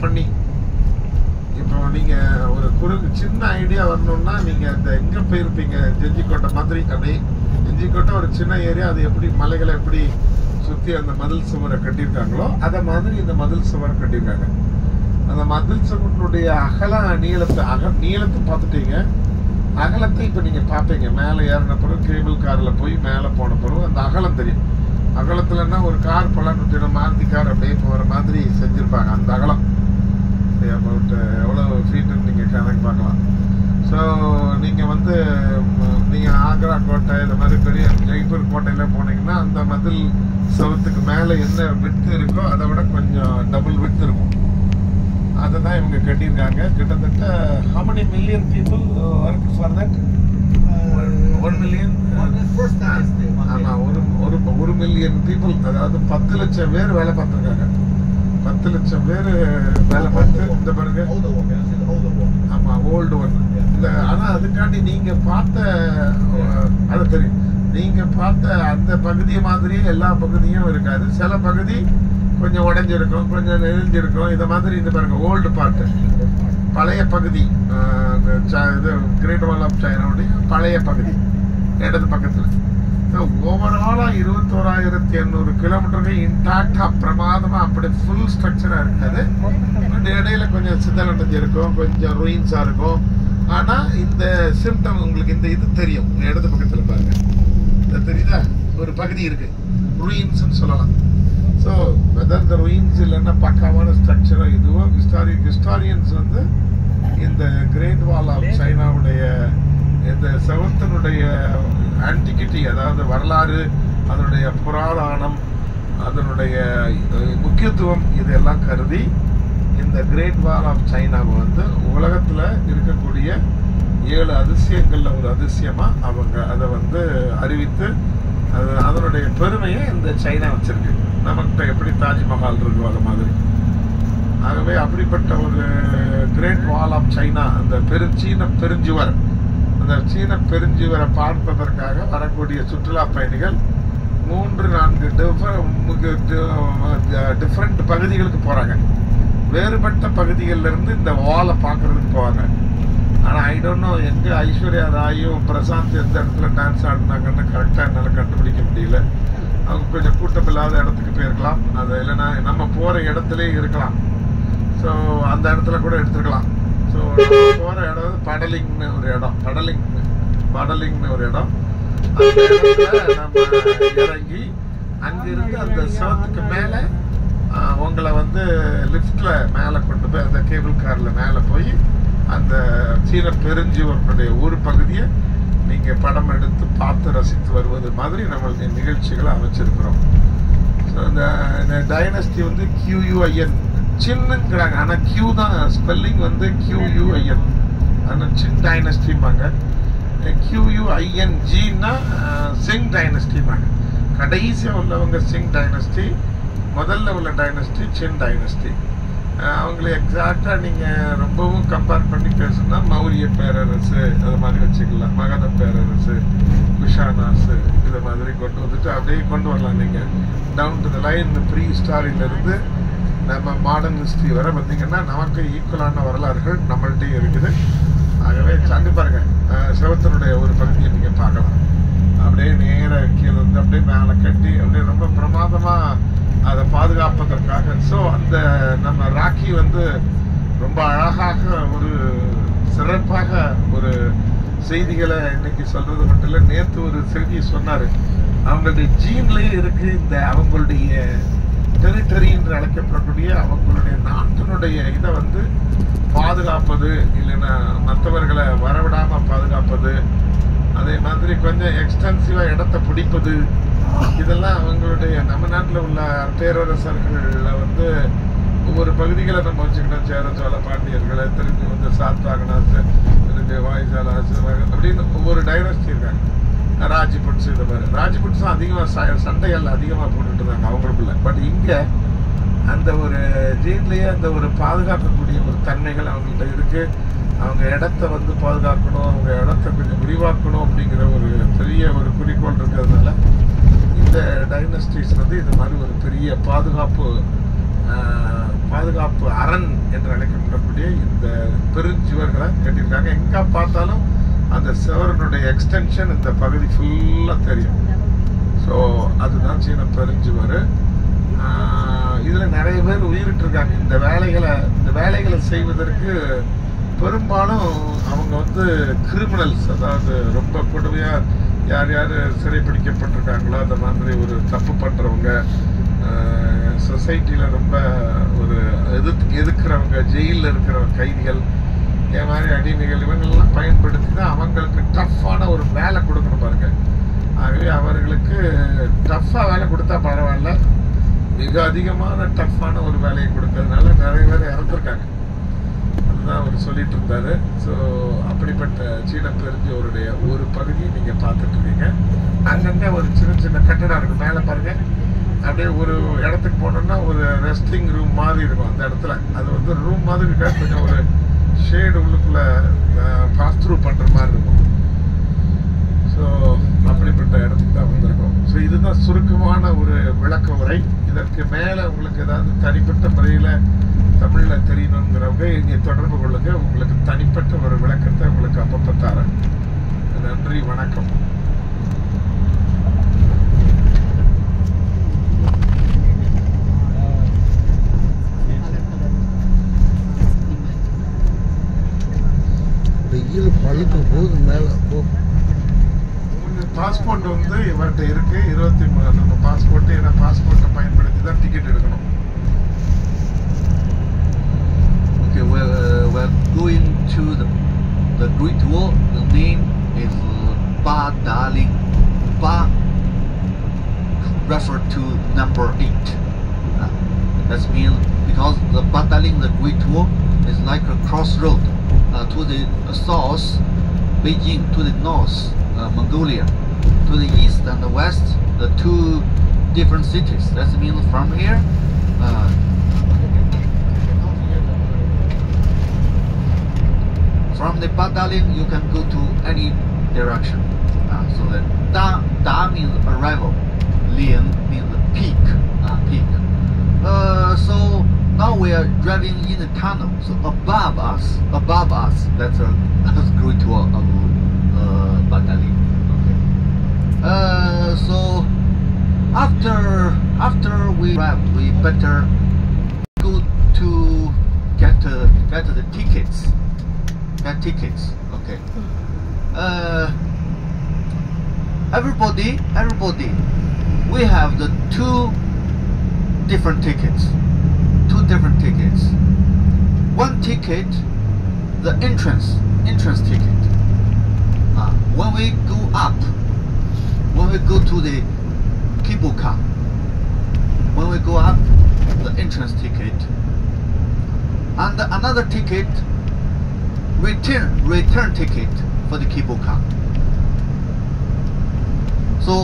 பண்ணி இப்போ நீங்கள் ஒரு சின்ன ஐடியா வரணும்னா நீங்கள் அந்த எங்கே போயிருப்பீங்க, செஞ்சிக்கோட்டை மாதிரி. அப்படியே செஞ்சிக்கோட்டை ஒரு சின்ன ஏரியா, அது எப்படி மலைகளை எப்படி சுற்றி அந்த மதில் சுவரை கட்டியிருக்காங்களோ அதை மாதிரி இந்த மதில் சுவரை கட்டியிருக்காங்க. அந்த மதில் சுவருடைய நீளத்தை பார்த்துட்டீங்க. அகலத்தை இப்போ நீங்கள் பார்ப்பீங்க. மேலே ஏறின பிறகு கேபிள் காரில் போய் மேலே போன பிறகு அந்த அகலம் தெரியும். அகலத்துலன்னா ஒரு கார் பலன் மாருதி கார் அப்படியே போகிற மாதிரி செஞ்சுருப்பாங்க. அந்த அகலம் அபவுட் எவ்வளோ ஃபீட்டுன்னு நீங்கள் கணக்கு பார்க்கலாம். ஸோ நீங்கள் நீங்கள் ஆக்ரா கோட்டை இந்த மாதிரி பெரிய ஜெய்ப்பூர் கோட்டையில் போனீங்கன்னா அந்த மதில் சவத்துக்கு மேலே என்ன விட்த் இருக்கோ அதை விட கொஞ்சம் டபுள் விட்த் இருக்கும். அதை தான் இவங்க கட்டியிருக்காங்க. கிட்டத்தட்ட how many million people work for that? 1 million. ஆமாம், ஒரு மில்லியன் பீப்புள், அதாவது 10 லட்சம் பேர் வேலை பார்த்துருக்காங்க. 10 லட்சம் பேர் வேலை பார்த்து இந்த பாருங்க. ஆமாம், ஓல்டு ஒன். இந்த ஆனால் அதுக்காண்டி நீங்கள் பார்த்த அது தெரியும், நீங்கள் பார்த்த அந்த பகுதியை மாதிரியே எல்லா பகுதியும் இருக்காது. சில பகுதி கொஞ்சம் உடஞ்சிருக்கும், கொஞ்சம் நெளிஞ்சிருக்கும். இதை மாதிரி இந்த பாருங்க, ஓல்டு பார்ட்டு, பழைய பகுதி. இது கிரேட் வால் ஆஃப் சைனாவுடைய பழைய பகுதி இடது பக்கத்தில். ஓவராலாக 21,800 கிலோமீட்டர்கள் இன்டாக்டாக பிரமாதமாக அப்படி ஃபுல் ஸ்ட்ரக்சராக இருக்காது. பட் இடையில கொஞ்சம் சிதலடைஞ்சு இருக்கும், கொஞ்சம் ரூயின்ஸாக இருக்கும். ஆனால் இந்த சிம்டம் உங்களுக்கு இந்த இது தெரியும். இடது பக்கத்தில் பாருங்க, இது தெரியுதா? ஒரு பகுதி இருக்கு, ரூயின்ஸ்ன்னு சொல்லலாம். ஸோ வெதர் இந்த ரூயின்ஸ் இல்லைன்னா பக்காவான ஸ்ட்ரக்சரோ இதுவோ, ஹிஸ்டாரியன்ஸ் இந்த கிரேட் வால் ஆஃப் சைனாவுடைய இந்த செவத்தினுடைய ஆன்டிகிட்டி, அதாவது வரலாறு, அதனுடைய புராதானம், அதனுடைய முக்கியத்துவம், இதெல்லாம் கருதி இந்த கிரேட் வால் ஆஃப் சைனாவை உலகத்தில் இருக்கக்கூடிய 7 அதிசயங்களில் ஒரு அதிசயமாக அவங்க அதை அறிவித்து அதனுடைய பெருமையை இந்த சைனா வச்சிருக்கு. நமக்கிட்ட எப்படி தாஜ்மஹால் இருக்கோ அது மாதிரி. ஆகவே அப்படிப்பட்ட ஒரு கிரேட் வால் ஆஃப் சைனா, அந்த சீன பெருஞ்சுவர், அந்த சீன பெருஞ்சுவரை பார்ப்பதற்காக வரக்கூடிய சுற்றுலா பயணிகள் 3-4 டிஃப்ரெண்ட் பகுதிகளுக்கு போகிறாங்க. வேறுபட்ட பகுதிகளிலிருந்து இந்த வாலை பார்க்கறதுக்கு போவாங்க. ஆனால் ஐ டோன்ட் நோ எங்கே ஐஸ்வர்யா ராயும் பிரசாந்த் எந்த இடத்துல டான்ஸ் ஆடினாங்கன்னு கரெக்டாக என்னால் கண்டுபிடிக்க முடியல. அவங்க கொஞ்சம் கூட்டம் இல்லாத இடத்துக்கு போயிருக்கலாம், அது இல்லைன்னா நம்ம போகிற இடத்துலே இருக்கலாம். ஸோ அந்த இடத்துல கூட எடுத்துருக்கலாம். ஸோ போகிற இடம் படலிங்னு ஒரு இடம், படலிங்னு ஒரு இடம். அந்த இடத்துல நம்ம இறங்கி அங்கிருந்து அந்த சவத்துக்கு மேலே உங்களை லிஃப்டில் மேலே கொண்டு போய் அந்த கேபிள் காரில் மேலே போய் அந்த சீன பெருஞ்சுவனுடைய ஒரு பகுதியை நீங்கள் படம் எடுத்து பார்த்து ரசித்து வருவது மாதிரி நம்மளுடைய நிகழ்ச்சிகளை அமைச்சிருக்கிறோம். ஸோ இந்த டைனஸ்டி QUIN சின்னுங்கிறாங்க, ஆனால் கியூ தான் ஸ்பெல்லிங் QUIN. ஆனால் சின் டைனஸ்டிம்பாங்க. QUINGன்னா சிங் டைனஸ்டிம்பாங்க. கடைசியாக உள்ளவங்க சிங் டைனஸ்டி, முதல்ல உள்ள டைனஸ்டி சின் டைனஸ்டி. அவங்களை எக்ஸாக்டாக நீங்கள் ரொம்பவும் கம்பேர் பண்ணி பேசுனா மௌரிய பேரரசு அது மாதிரி வச்சுக்கலாம், மகத பேரரசு, குஷானாஸு, இதை மாதிரி கொண்டு அப்படியே கொண்டு வரலாம். நீங்கள் டவுன் டு த லைன் ப்ரீ ஹிஸ்டாரியிலேருந்து நம்ம மாடர்ன் ஹிஸ்ட்ரி வர பார்த்தீங்கன்னா நமக்கு ஈக்குவலான வரலாறுகள் நம்மள்கிட்டையும் இருக்குது. ஆகவே சாந்தி பாருங்க, சிவத்தினுடைய ஒரு பகுதியை நீங்கள் பார்க்கலாம். அப்படியே நேராக கீழே அப்படியே மேலே கட்டி அப்படியே ரொம்ப பிரமாதமாக அதை பாதுகாப்பதற்காக. ஸோ அந்த நம்ம ராக்கி ரொம்ப அழகாக ஒரு சிறப்பாக ஒரு செய்திகளை இன்னைக்கு சொல்றது மட்டும் இல்லை, நேற்று ஒரு செய்தி சொன்னார். அவங்களுடைய ஜீன்லேயே இருக்கு இந்த அவங்களுடைய டெரிட்டரி என்று அழைக்கப்படக்கூடிய அவங்களுடைய நாட்டினுடைய இதை பாதுகாப்பது, இல்லைன்னா மற்றவர்களை வரவிடாமல் பாதுகாப்பது, அதே மாதிரி கொஞ்சம் எக்ஸ்டென்சிவாக இடத்த பிடிப்பது, இதெல்லாம் அவங்களுடைய நம்ம நாட்டில் உள்ள பேரரசர்களில் ஒவ்வொரு பகுதிகளை நம்ம வச்சுக்கிட்டோம். சேர சோழ பாண்டியர்களை திரும்பி சாத்தாகனாசு, திரும்பி வாய்சாலாசு அப்படின்னு ஒவ்வொரு டைனஸ்டி இருக்காங்க. ராஜ்புட்ஸ், இந்த மாதிரி ராஜ்புட்ஸும் அதிகமாக சண்டைகள் அதிகமாக போட்டுட்டு இருந்தாங்க அவங்களுக்குள்ள. பட் இங்கே அந்த ஒரு ஜீன்லேயே அந்த ஒரு பாதுகாக்கக்கூடிய ஒரு தன்மைகள் அவங்கள்ட்ட இருக்குது. அவங்க இடத்த பாதுகாக்கணும், அவங்க இடத்த கொஞ்சம் விரிவாக்கணும் அப்படிங்கிற ஒரு பெரிய ஒரு குறிக்கோள் இருக்கிறதுனால இந்த டைனஸ்டிஸ் இது மாதிரி ஒரு பெரிய பாதுகாப்பு அரண் என்று அழைக்கப்படக்கூடிய இந்த பெருஞ்சுவர்களை கட்டியிருக்காங்க. எங்கே பார்த்தாலும் அந்த சுவரனுடைய எக்ஸ்டென்ஷன் இந்த பகுதி ஃபுல்லாக தெரியும். ஸோ அதுதான் சீன பெருஞ்சுவர். இதில் நிறைய பேர் உயிரிட்டு இருக்காங்க. இந்த வேலைகளை செய்வதற்கு பெரும்பாலும் அவங்க வந்து கிரிமினல்ஸ், அதாவது ரொம்ப கொடுமையாக யார் சிறைப்பிடிக்கப்பட்டிருக்காங்களோ அந்த மாதிரி ஒரு தப்பு பண்ணுறவங்க, சொசைட்டியில் ரொம்ப ஒரு எதுக்குறவங்க, ஜெயிலில் இருக்கிற கைதிகள், இதே மாதிரி அடிமைகள், இவங்கெல்லாம் பயன்படுத்தி தான் அவங்களுக்கு டஃப்பான ஒரு வேலை கொடுக்கணும் பாருங்க. ஆகவே அவர்களுக்கு டஃப்பாக வேலை கொடுத்தா பரவாயில்ல, மிக அதிகமான டஃப்பான ஒரு வேலையை கொடுக்கறதுனால நிறைய பேர் இறந்துருக்காங்க. அதுதான் அவர் சொல்லிட்டு இருந்தாரு. ஸோ அப்படிப்பட்ட சீன பெருஞ்சுவருடைய ஒரு பகுதி நீங்கள் பார்த்துட்டு இருக்கீங்க. அங்கங்கே ஒரு சின்ன கட்டடம் இருக்குது. மேலே பாருங்க, அப்படியே ஒரு இடத்துக்கு போனோம்னா ஒரு ரெஸ்டிங் ரூம் மாதிரி இருக்கும். அந்த இடத்துல அது வந்து ரூம் மாதிரி இருக்காது, கொஞ்சம் ஒரு ஷேடு உள்ளுக்குள்ள பாஸ் த்ரூ பண்ணுற மாதிரி இருக்கும். ஸோ அப்படிப்பட்ட இடத்துக்கு தான் வந்திருக்கோம். ஸோ இதுதான் சுருக்கமான ஒரு விளக்க உரை. இதற்கு மேலே உங்களுக்கு ஏதாவது தனிப்பட்ட முறையில் தமிழில் தெரியணுங்கிறவங்க இங்கே தொடர்பு கொள்ளுங்க. உங்களுக்கு தனிப்பட்ட ஒரு விளக்கத்தை உங்களுக்கு அப்பப்போ தரேன். நன்றி, வணக்கம். வெயில் பழுக்க போகுது மேலே போ. பாஸ்போர்ட் வந்து இவர்கிட்ட இருக்கு 23. நம்ம பாஸ்போர்ட், ஏன்னா பாஸ்போர்ட்டை பயன்படுத்தி தான் டிக்கெட் எடுக்கணும். Okay, we're going to the Great Wall. The name is Ba Daling. Ba refer to number 8. That means because the Ba Daling, the Great Wall, is like a crossroad. To the south, Beijing; to the north, Mongolia; to the east and the west, the two different cities. That means from here, from the Ba Daling, you can go to any direction. So that Da means arrival, Lian means peak. Peak. So now we are driving in a tunnel. So above us, that's a Great Wall of Ba Daling. Okay. So after we arrive, we better go to get the tickets. Get tickets. Okay. Everybody, we have the two different tickets. One ticket, the entrance ticket. When we go up, when we go to the cable car, when we go up, the entrance ticket, and another ticket, return ticket for the cable car. So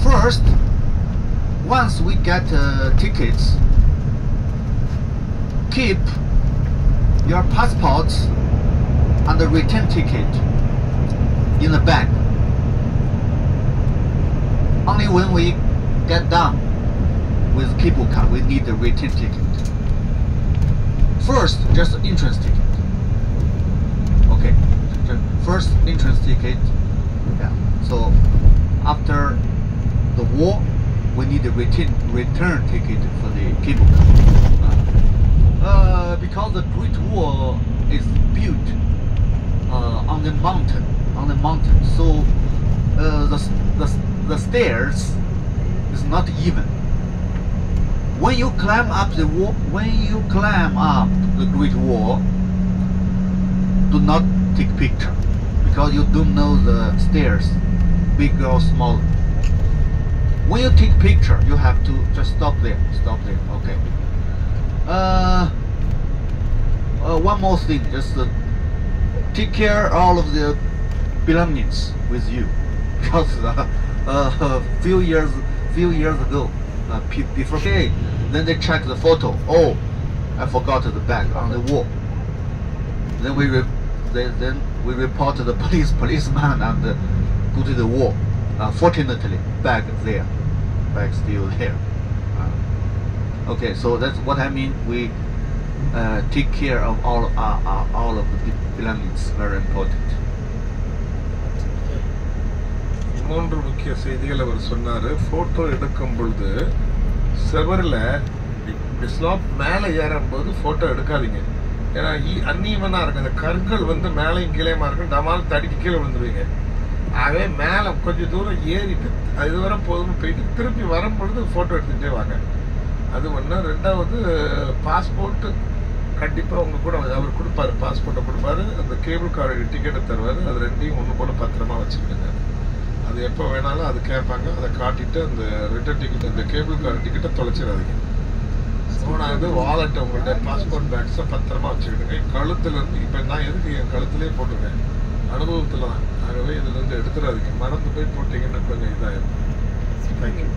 first, once we get tickets, keep your passports and the return ticket in the bag. Only when we get down with cable car, we need the return ticket. First, just the entrance ticket. Okay, first entrance ticket. Yeah. So after the wall, we need the return ticket for the cable car. Because the Great Wall is built on the mountain, so the stairs is not even. When you climb up the wall, the Great Wall, do not take picture because you don't know the stairs, big or small. When you take picture, you have to just stop there. Okay. One more thing, just take care all of the belongings with you, because a few years ago, before, then they check the photo. Oh, I forgot the bag on the wall. Then we report to the policeman and go to the wall. Fortunately, bag still there. Okay, so that's what I mean. take care of all of the belongings. Very important. மூன்று முக்கிய செய்திகள் அவர் சொன்னாரு. Photo எடுக்கும் பொழுது செவரில் slab மேலே ஏறும்போது photo எடுக்காதீங்க. ஏன்னா அந்நியமனா இருக்கு, அந்த கற்கள் வந்து மேலையும் கீழேயுமா இருக்கும், டமால் தடிக்கு கீழே விழுந்துருவீங்க. ஆகவே மேலே கொஞ்சம் தூரம் ஏறிட்டு அது வரை போதும் போயிட்டு திருப்பி வரும்பொழுது போட்டோ எடுத்துகிட்டே வாங்க. அது ஒன்று. ரெண்டாவது, பாஸ்போர்ட்டு கண்டிப்பாக உங்க கூட அவர் கொடுப்பாரு, பாஸ்போர்ட்டை கொடுப்பாரு, அந்த கேபிள் கார்டு டிக்கெட்டை தருவார். அது ரெண்டையும் ஒன்று போல பத்திரமா வச்சுக்கிடுங்க. அது எப்போ வேணாலும் அது கேட்பாங்க, அதை காட்டிட்டு அந்த ரிட்டர்ன் டிக்கெட், அந்த கேபிள் கார்டு டிக்கெட்டை தொலைச்சிடாதீங்க. மூணாவது, வாலெட்டை உங்கள்கிட்ட பாஸ்போர்ட் பேக்ஸை பத்திரமா வச்சுக்கிடுங்க. கழுத்துலேருந்து இப்போ நான் எதுக்கு என் கழுத்துலேயே போட்டுருக்கேன், அனுபவத்தில் தான். ஆகவே இதுலேருந்து எடுத்துடாதீங்க. மறந்து போய் போட்டிங்கன்னா கொஞ்சம் இதாகிடும். தேங்க்யூ.